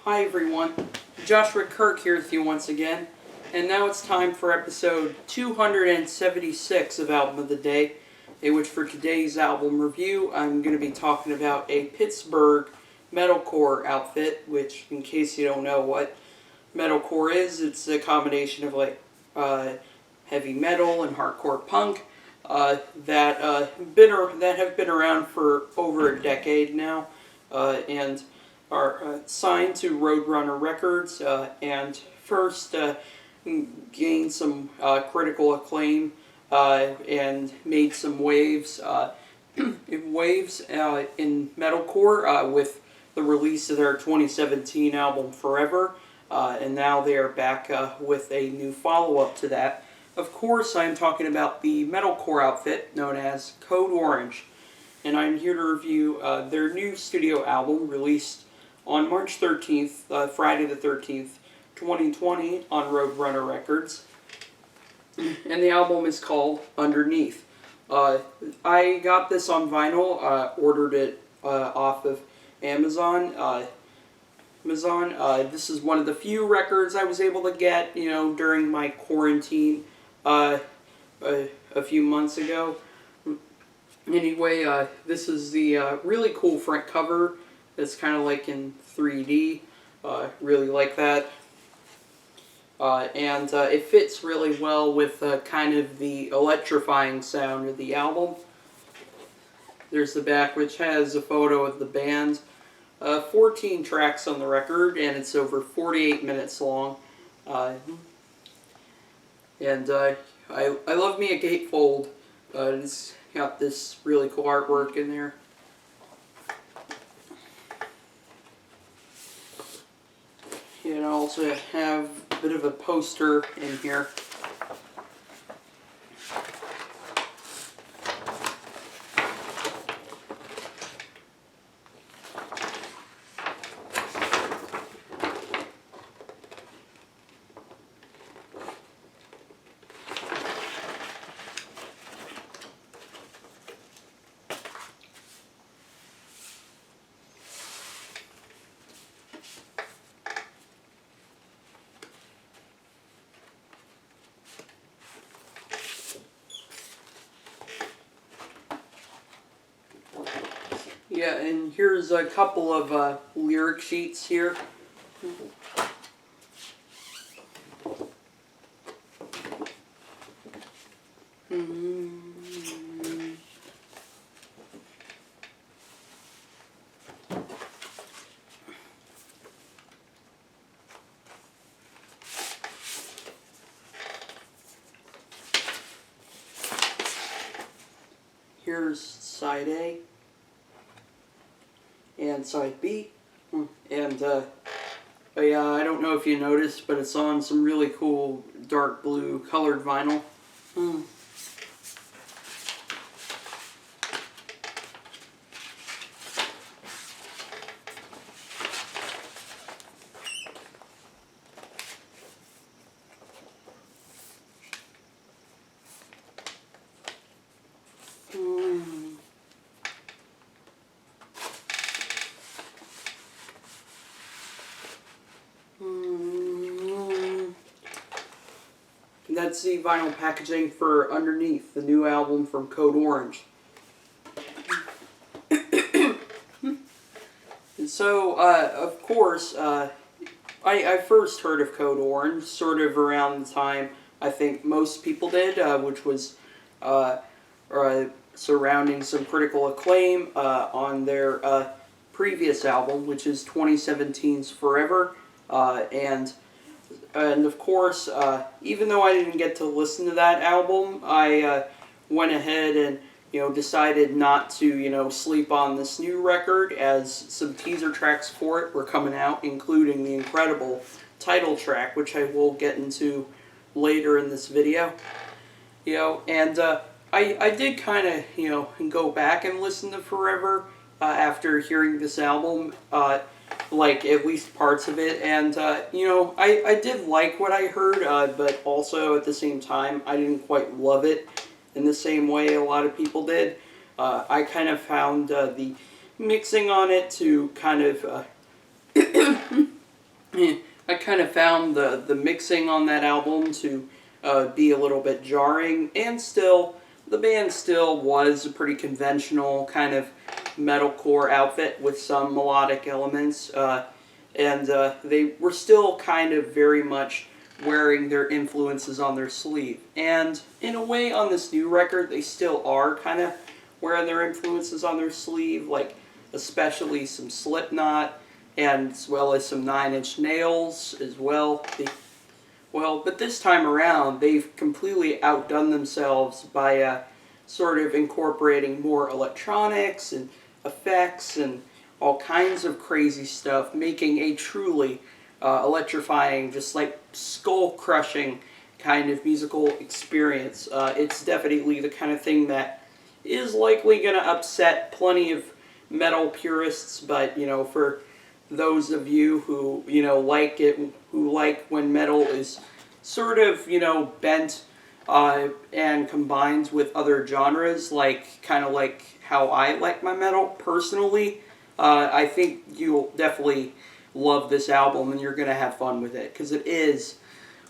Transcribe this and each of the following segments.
Hi everyone, Joshua Kirk here with you once again, and now it's time for episode 276 of Album of the Day, in which for today's album review I'm going to be talking about a Pittsburgh metalcore outfit, which, in case you don't know what metalcore is, it's a combination of heavy metal and hardcore punk that have been around for over a decade now, and are signed to Roadrunner Records, and first gained some critical acclaim and made some waves in metalcore with the release of their 2017 album Forever, and now they are back with a new follow-up to that. Of course, I'm talking about the metalcore outfit known as Code Orange, and I'm here to review their new studio album released on March 13th, Friday the 13th, 2020 on Roadrunner Records, and the album is called Underneath. I got this on vinyl, ordered it off of Amazon. This is one of the few records I was able to get, during my quarantine a few months ago. Anyway, this is the really cool front cover. It's kind of like in 3D. Really like that. And it fits really well with kind of the electrifying sound of the album. There's the back, which has a photo of the band. 14 tracks on the record, and it's over 48 minutes long. And I love me a gatefold. It's got this really cool artwork in there. And I also have a bit of a poster in here. Yeah, and here's a couple of lyric sheets here. Here's side A and side B, and yeah, I don't know if you noticed, but it's on some really cool dark blue colored vinyl. That's the vinyl packaging for Underneath, the new album from Code Orange. And so, of course, I first heard of Code Orange sort of around the time I think most people did, which was surrounding some critical acclaim on their previous album, which is 2017's Forever, and of course, even though I didn't get to listen to that album, I went ahead and decided not to sleep on this new record, as some teaser tracks for it were coming out, including the incredible title track, which I will get into later in this video. And I did kind of go back and listen to Forever after hearing this album. Like at least parts of it, and I did like what I heard, but also at the same time I didn't quite love it in the same way a lot of people did. I kind of found the mixing on it to kind of I kind of found the mixing on that album to be a little bit jarring, and still, the band still was a pretty conventional kind of metalcore outfit with some melodic elements, and they were still kind of very much wearing their influences on their sleeve. And in a way, on this new record, they still are kind of wearing their influences on their sleeve, like especially some Slipknot, and as well as some Nine Inch Nails as well. But this time around, they've completely outdone themselves by sort of incorporating more electronics and effects and all kinds of crazy stuff, making a truly electrifying, just like skull-crushing kind of musical experience. It's definitely the kind of thing that is likely going to upset plenty of metal purists, but, for those of you who, like it, who like when metal is sort of, bent and combines with other genres, kind of like how I like my metal personally, I think you'll definitely love this album and you're going to have fun with it, because it is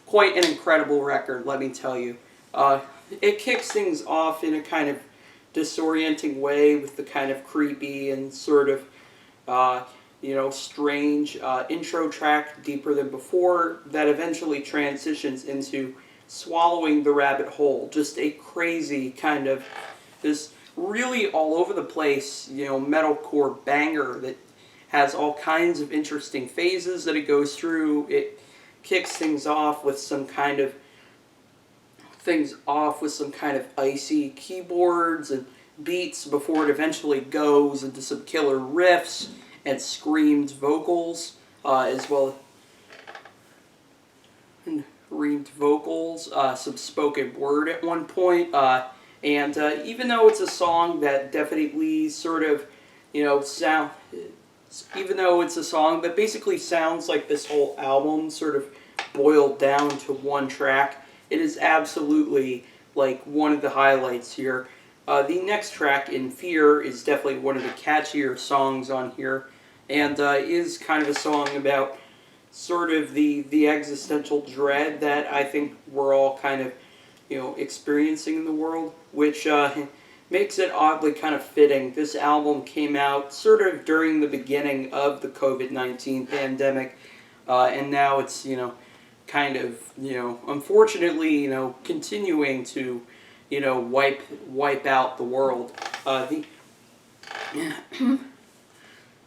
quite an incredible record, let me tell you. It kicks things off in a kind of disorienting way with the kind of creepy and sort of strange intro track, Deeper Than Before, that eventually transitions into Swallowing the Rabbit Hole. Just a crazy kind of, this really all over the place, metalcore banger that has all kinds of interesting phases that it goes through. It kicks things off with some kind of icy keyboards and beats before it eventually goes into some killer riffs and screamed vocals, as well as some spoken word at one point, and even though it's a song that definitely sort of, even though it's a song that basically sounds like this whole album sort of boiled down to one track, it is absolutely like one of the highlights here. The next track, In Fear, is definitely one of the catchier songs on here, and is kind of a song about sort of the existential dread that I think we're all kind of, experiencing in the world, which makes it oddly kind of fitting. This album came out sort of during the beginning of the COVID-19 pandemic, and now it's, kind of, unfortunately, continuing to, wipe out the world.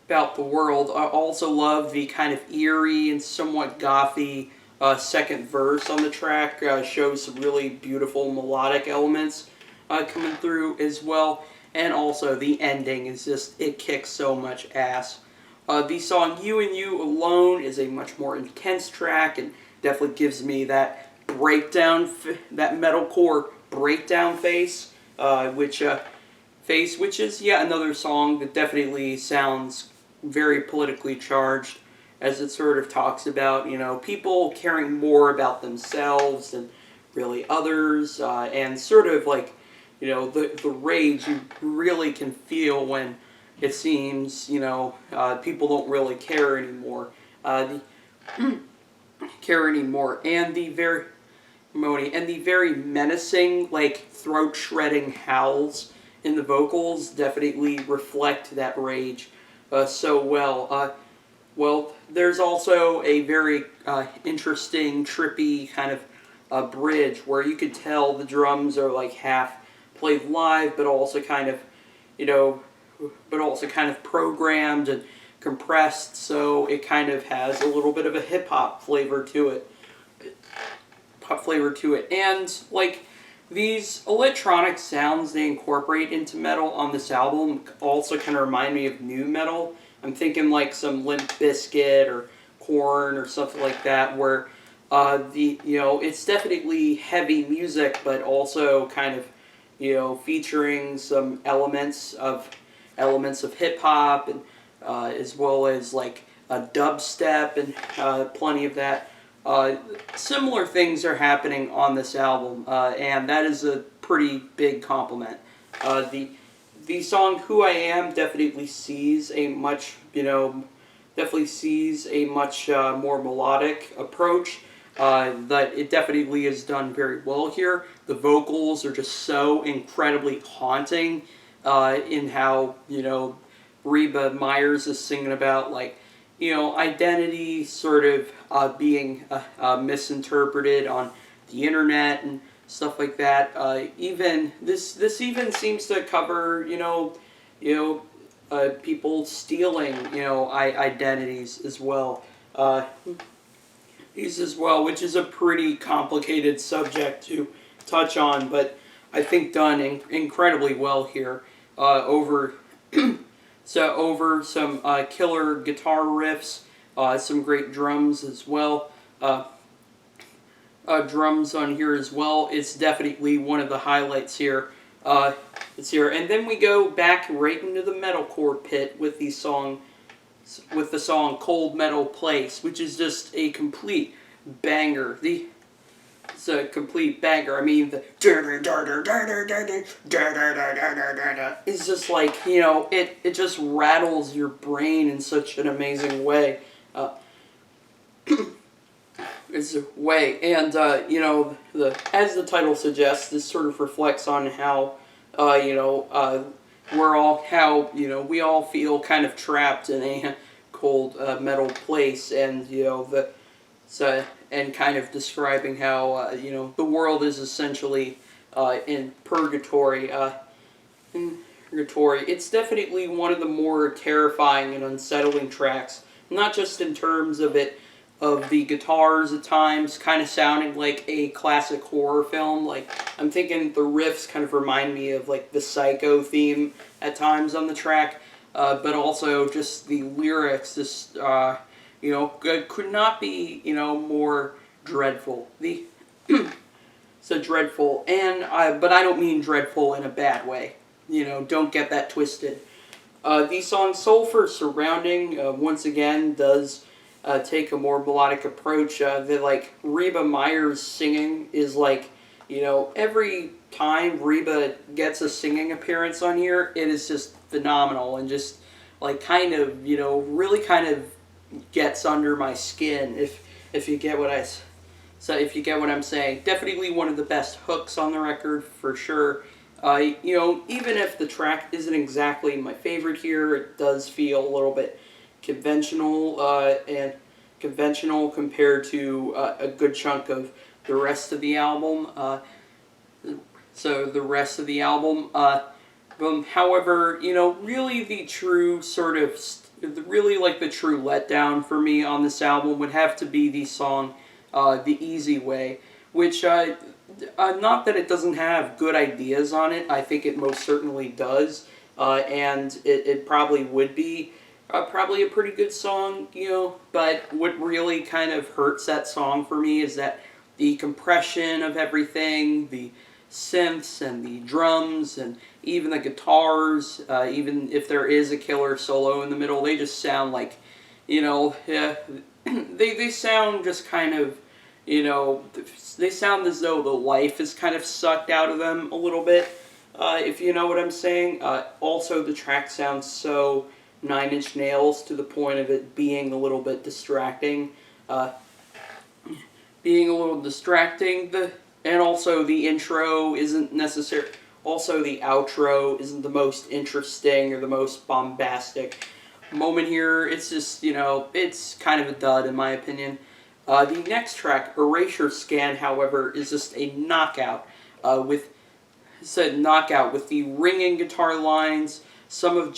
About the world. I also love the kind of eerie and somewhat gothy second verse on the track. Shows some really beautiful melodic elements coming through as well. And also the ending is just, it kicks so much ass. The song You and You Alone is a much more intense track and definitely gives me that breakdown, that metalcore breakdown face, which is yet another song that definitely sounds very politically charged, as it sort of talks about, people caring more about themselves than really others, and sort of like, the rage you really can feel when it seems, people don't really care anymore. And the very menacing, like, throat-shredding howls in the vocals definitely reflect that rage so well. There's also a very interesting, trippy kind of bridge where you could tell the drums are like half played live, but also kind of, programmed and compressed, so it kind of has a little bit of a hip-hop flavor to it. And, like, these electronic sounds they incorporate into metal on this album also kind of remind me of new metal. I'm thinking like some Limp Bizkit or Korn or something like that, where it's definitely heavy music, but also kind of, featuring some elements of hip hop, and as well as like a dubstep and plenty of that. Similar things are happening on this album, and that is a pretty big compliment. The song Who I Am definitely sees a much, definitely sees a much more melodic approach. That it definitely is done very well here. The vocals are just so incredibly haunting in how, Reba Myers is singing about, like, identity sort of being misinterpreted on the internet and stuff like that. Even this even seems to cover, people stealing, identities as well. These as well, which is a pretty complicated subject to touch on, but I think done incredibly well here. Over over some killer guitar riffs, some great drums as well. Drums on here as well. It's definitely one of the highlights here. It's here, and then we go back right into the metalcore pit with the song Cold.Metal.Place, which is just a complete banger. It's a complete banger. I mean, the it's just like, it just rattles your brain in such an amazing way. It's a way, and as the title suggests, this sort of reflects on how we all feel kind of trapped in a cold metal place, and and kind of describing how the world is essentially in purgatory. It's definitely one of the more terrifying and unsettling tracks, not just in terms of the guitars at times kind of sounding like a classic horror film. Like, I'm thinking the riffs kind of remind me of like the Psycho theme at times on the track, but also just the lyrics just could not be more dreadful. So dreadful, and but I don't mean dreadful in a bad way. Don't get that twisted. The song Sulfur Surrounding once again does take a more melodic approach. Like Reba Myers singing is like, every time Reba gets a singing appearance on here, it is just phenomenal and just like kind of, really kind of gets under my skin if you get what if you get what I'm saying. Definitely one of the best hooks on the record for sure. Even if the track isn't exactly my favorite here, it does feel a little bit conventional compared to a good chunk of the rest of the album. However, really the true sort of really like the true letdown for me on this album would have to be the song "The Easy Way," which not that it doesn't have good ideas on it. I think it most certainly does, and it probably would be. Probably a pretty good song, but what really kind of hurts that song for me is that the compression of everything, the synths and the drums and even the guitars, even if there is a killer solo in the middle, they just sound like, they sound just kind of, they sound as though the life is kind of sucked out of them a little bit, if you know what I'm saying. Also, the track sounds so Nine Inch Nails to the point of it being a little bit distracting. And also the intro isn't necessary. Also, the outro isn't the most interesting or the most bombastic moment here. It's just, it's kind of a dud in my opinion. The next track, Erasure Scan, however, is just a knockout with the ringing guitar lines. Some of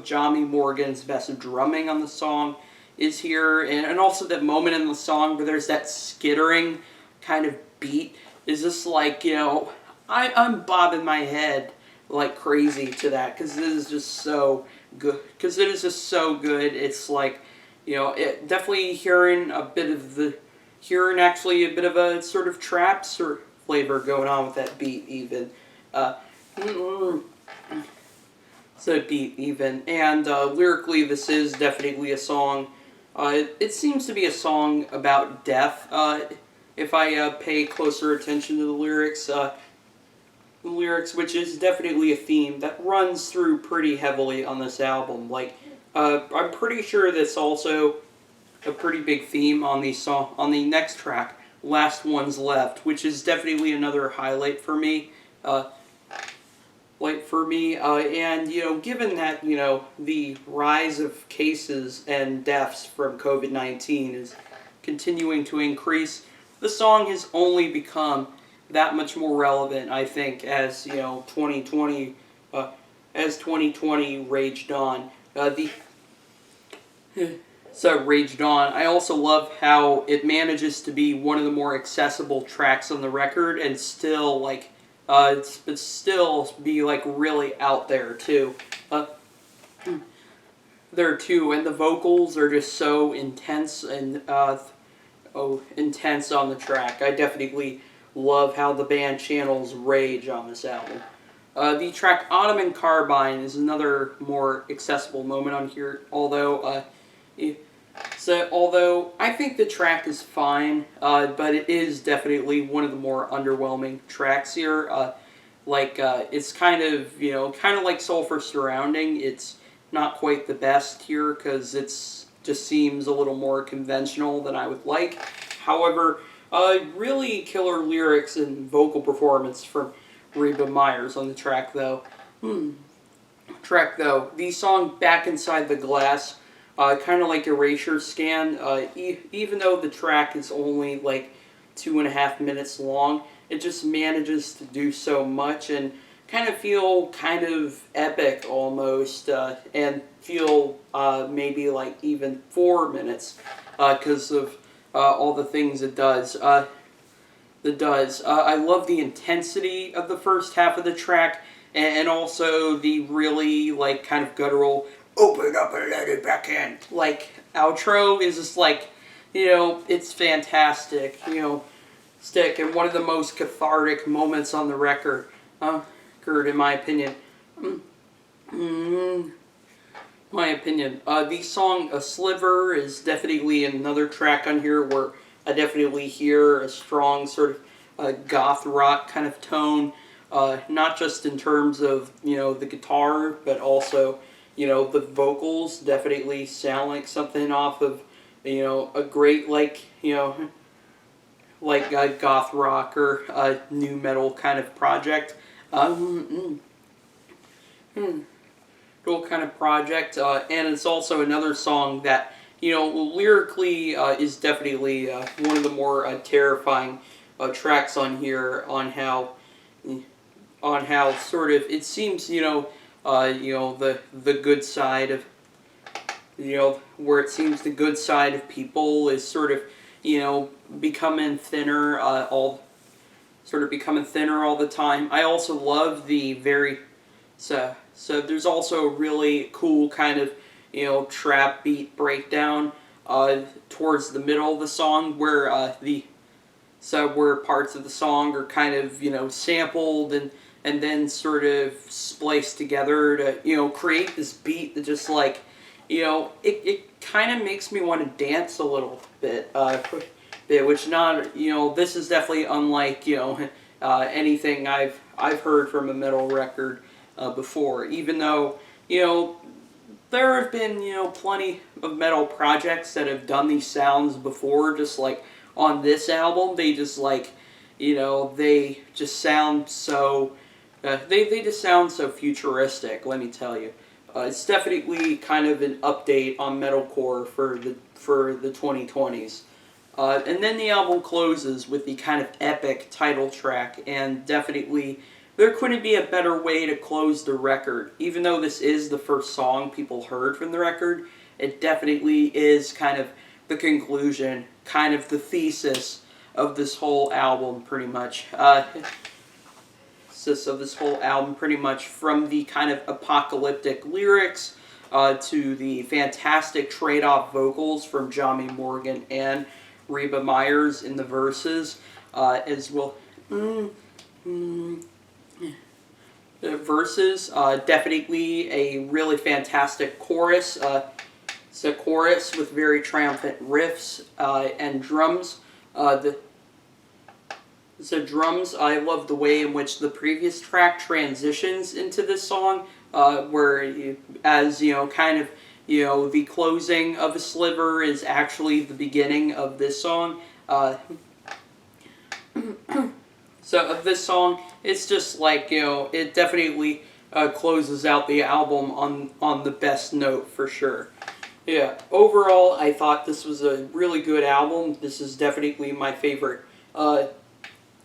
Johnny Morgan's best drumming on the song is here, and also that moment in the song where there's that skittering kind of beat is just like, I'm bobbing my head like crazy to that, because it is just so good. It's like, it definitely hearing a bit of a sort of trap sort of flavor going on with that beat even. And lyrically this is definitely a song, it seems to be a song about death, if I pay closer attention to the lyrics, which is definitely a theme that runs through pretty heavily on this album. Like, I'm pretty sure that's also a pretty big theme on the song on the next track, "Last Ones Left," which is definitely another highlight for me. And given that the rise of cases and deaths from COVID-19 is continuing to increase, the song has only become that much more relevant, I think, as 2020 raged on. The So Raged On. I also love how it manages to be one of the more accessible tracks on the record, and still but still be like really out there too. And the vocals are just so intense and intense on the track. I definitely love how the band channels rage on this album. The track Ottoman Carbine is another more accessible moment on here, although I think the track is fine, but it is definitely one of the more underwhelming tracks here. It's kind of like Sulfur Surrounding. It's not quite the best here because it's just seems a little more conventional than I would like. However, really killer lyrics and vocal performance from Reba Myers on the track though. The song Back Inside the Glass, kind of like Erasure Scan, even though the track is only like 2.5 minutes long, it just manages to do so much and kind of epic almost, and feel maybe like even 4 minutes because of all the things it does. I love the intensity of the first half of the track, and also the really like kind of guttural "open up and let it back in" like outro is just like, it's fantastic. And one of the most cathartic moments on the record, in my opinion. The song Sliver is definitely another track on here where I definitely hear a strong sort of goth rock kind of tone, not just in terms of the guitar, but also the vocals definitely sound like something off of a great a goth rock or a new metal kind of project. And it's also another song that lyrically is definitely one of the more terrifying tracks on here, on how sort of it seems the good side of where it seems the good side of people is sort of becoming thinner all the time. I also love the very so there's also a really cool kind of trap beat breakdown towards the middle of the song where where parts of the song are kind of sampled and then sort of spliced together to create this beat that just like it kind of makes me want to dance a little bit, which not this is definitely unlike anything I've heard from a metal record before. Even though there have been plenty of metal projects that have done these sounds before, just like on this album, they just like they just sound so they just sound so futuristic. Let me tell you. It's definitely kind of an update on metalcore for the 2020s. And then the album closes with the kind of epic title track, and definitely there couldn't be a better way to close the record. Even though this is the first song people heard from the record, it definitely is kind of the conclusion, kind of the thesis of this whole album, pretty much. From the kind of apocalyptic lyrics to the fantastic trade-off vocals from Johnny Morgan and Reba Myers in the verses, as well. Definitely a really fantastic chorus. It's a chorus with very triumphant riffs and drums. Drums, I love the way in which the previous track transitions into this song, where as You know, the closing of a Sliver is actually the beginning of this song. So of this song, it's just like, you know, it definitely closes out the album on the best note for sure. Yeah, overall, I thought this was a really good album. This is definitely my favorite. You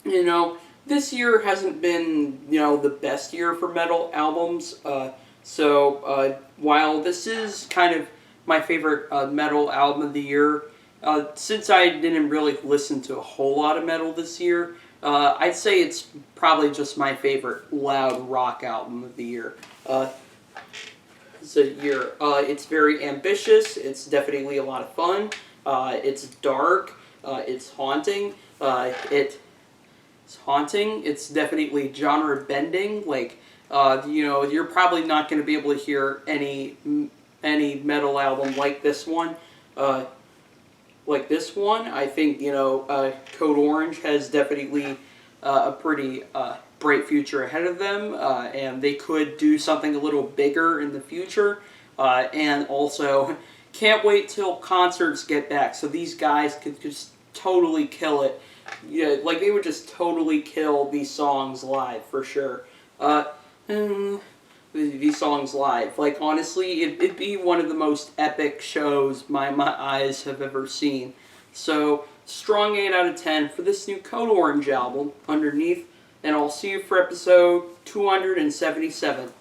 know, this year hasn't been, you know, the best year for metal albums. So while this is kind of my favorite metal album of the year, since I didn't really listen to a whole lot of metal this year, I'd say it's probably just my favorite loud rock album of the year. It's very ambitious. It's definitely a lot of fun. It's dark. It's haunting. It's haunting. It's definitely genre bending. Like, you know, you're probably not going to be able to hear any metal album like this one. I think, you know, Code Orange has definitely a pretty bright future ahead of them, and they could do something a little bigger in the future. And also, can't wait till concerts get back, so these guys could just totally kill it. Yeah, like they would just totally kill these songs live for sure. These songs live, like honestly, it'd be one of the most epic shows my eyes have ever seen. So strong 8 out of 10 for this new Code Orange album, Underneath, and I'll see you for episode 277.